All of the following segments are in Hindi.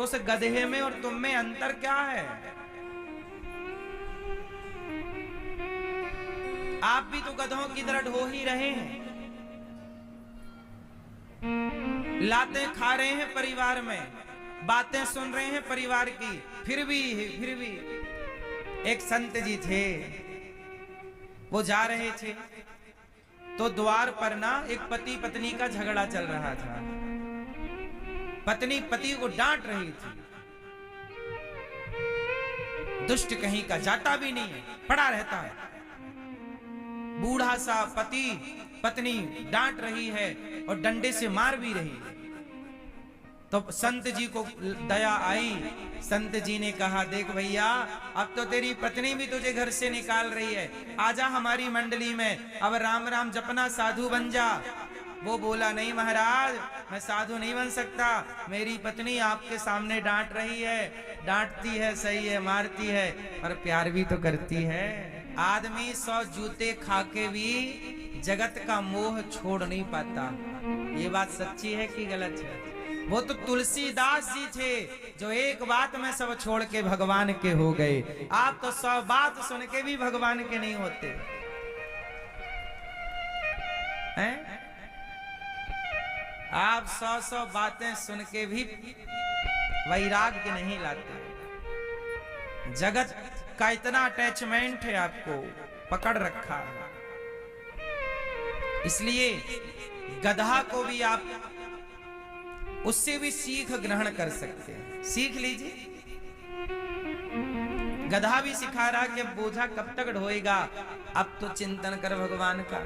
तो उस गधे में और तुम में अंतर क्या है? आप भी तो गधों की तरह ढो ही रहे हैं, लातें खा रहे हैं परिवार में, बातें सुन रहे हैं परिवार की, फिर भी एक संत जी थे, वो जा रहे थे तो द्वार पर ना एक पति पत्नी का झगड़ा चल रहा था। पत्नी पति को डांट रही थी, दुष्ट कहीं का, जाता भी नहीं है, पड़ा रहता है। बूढ़ा सा पति पत्नी डांट रही है और डंडे से मार भी रही है। तो संत जी को दया आई, संत जी ने कहा, देख भैया, अब तो तेरी पत्नी भी तुझे घर से निकाल रही है, आजा हमारी मंडली में, अब राम राम जपना, साधु बन जा। वो बोला, नहीं महाराज, मैं साधु नहीं बन सकता, मेरी पत्नी आपके सामने डांट रही है, डांटती है सही है, मारती है, पर प्यार भी तो करती है। आदमी 100 जूते खा के भी जगत का मोह छोड़ नहीं पाता। ये बात सच्ची है कि गलत है? वो तो तुलसीदास जी थे जो एक बात में सब छोड़ के भगवान के हो गए। आप तो 100 बात सुन के भी भगवान के नहीं होते हैं? आप 100 बातें सुन के भी वैराग्य नहीं लाते। जगत का इतना अटैचमेंट है, आपको पकड़ रखा है। इसलिए गधा को भी आप उससे भी सीख ग्रहण कर सकते हैं, सीख लीजिए। गधा भी सिखा रहा कि बोझा कब तक ढोएगा, अब तो चिंतन कर भगवान का।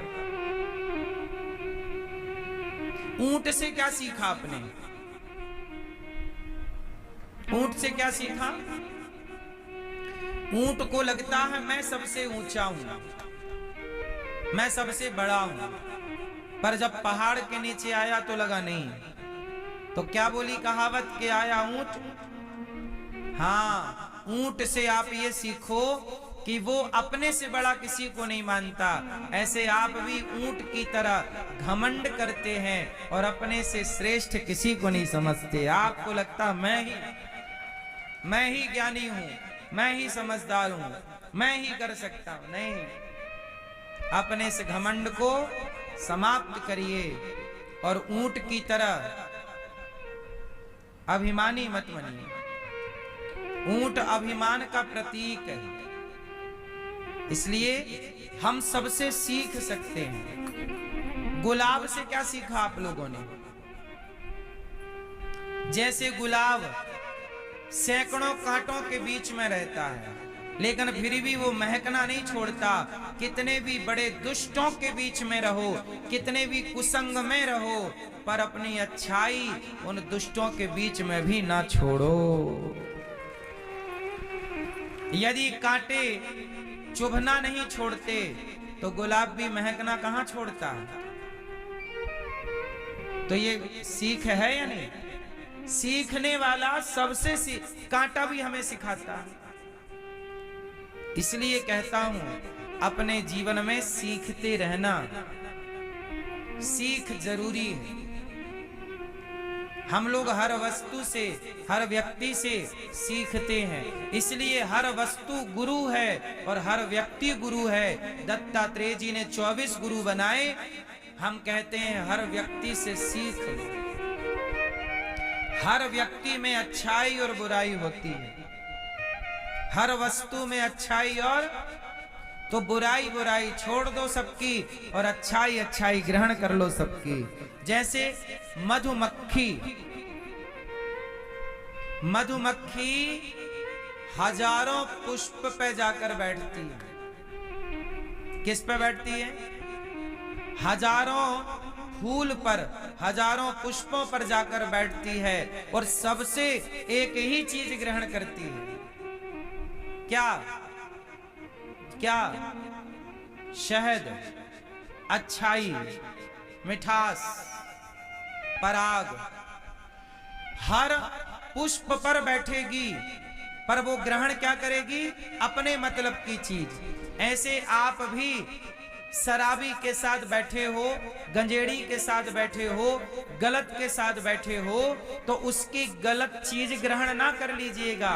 ऊंट से क्या सीखा आपने? ऊंट से क्या सीखा? ऊंट को लगता है मैं सबसे ऊंचा हूं, मैं सबसे बड़ा हूं, पर जब पहाड़ के नीचे आया तो लगा नहीं। तो क्या बोली कहावत के आया ऊंट? हाँ, ऊंट से आप ये सीखो कि वो अपने से बड़ा किसी को नहीं मानता। ऐसे आप भी ऊंट की तरह घमंड करते हैं और अपने से श्रेष्ठ किसी को नहीं समझते। आपको लगता मैं ही ज्ञानी हूं, मैं ही समझदार हूं, मैं ही कर सकता हूं। नहीं, अपने से घमंड को समाप्त करिए और ऊंट की तरह अभिमानी मत बनिए। ऊंट अभिमान का प्रतीक है, इसलिए हम सबसे सीख सकते हैं। गुलाब से क्या सीखा आप लोगों ने? जैसे गुलाब सैकड़ों कांटों के बीच में रहता है, लेकिन फिर भी वो महकना नहीं छोड़ता। कितने भी बड़े दुष्टों के बीच में रहो, कितने भी कुसंग में रहो, पर अपनी अच्छाई उन दुष्टों के बीच में भी ना छोड़ो। यदि कांटे चुभना नहीं छोड़ते तो गुलाब भी महकना कहां छोड़ता है? तो ये सीख है या नहीं? सीखने वाला सबसे कांटा भी हमें सिखाता है। इसलिए कहता हूं, अपने जीवन में सीखते रहना, सीख जरूरी है। हम लोग हर वस्तु से, हर व्यक्ति से सीखते हैं, इसलिए हर वस्तु गुरु है और हर व्यक्ति गुरु है। दत्तात्रेय जी ने 24 गुरु बनाए। हम कहते हैं हर व्यक्ति से सीख लो। हर व्यक्ति में अच्छाई और बुराई होती है, हर वस्तु में अच्छाई और, तो बुराई बुराई छोड़ दो सबकी और अच्छाई अच्छाई ग्रहण कर लो सबकी। जैसे मधुमक्खी, मधुमक्खी हजारों पुष्प पे जाकर बैठती है। किस पे बैठती है? हजारों फूल पर, हजारों पुष्पों पर जाकर बैठती है और सबसे एक ही चीज ग्रहण करती है। क्या क्या? शहद, अच्छाई, मिठास, पराग। हर पुष्प पर बैठेगी, पर वो ग्रहण क्या करेगी? अपने मतलब की चीज। ऐसे आप भी शराबी के साथ बैठे हो, गंजेड़ी के साथ बैठे हो, गलत के साथ बैठे हो, तो उसकी गलत चीज ग्रहण ना कर लीजिएगा।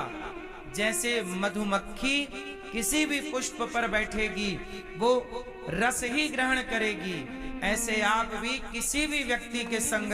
जैसे मधुमक्खी किसी भी पुष्प पर बैठेगी वो रस ही ग्रहण करेगी, ऐसे आप भी किसी भी व्यक्ति के संग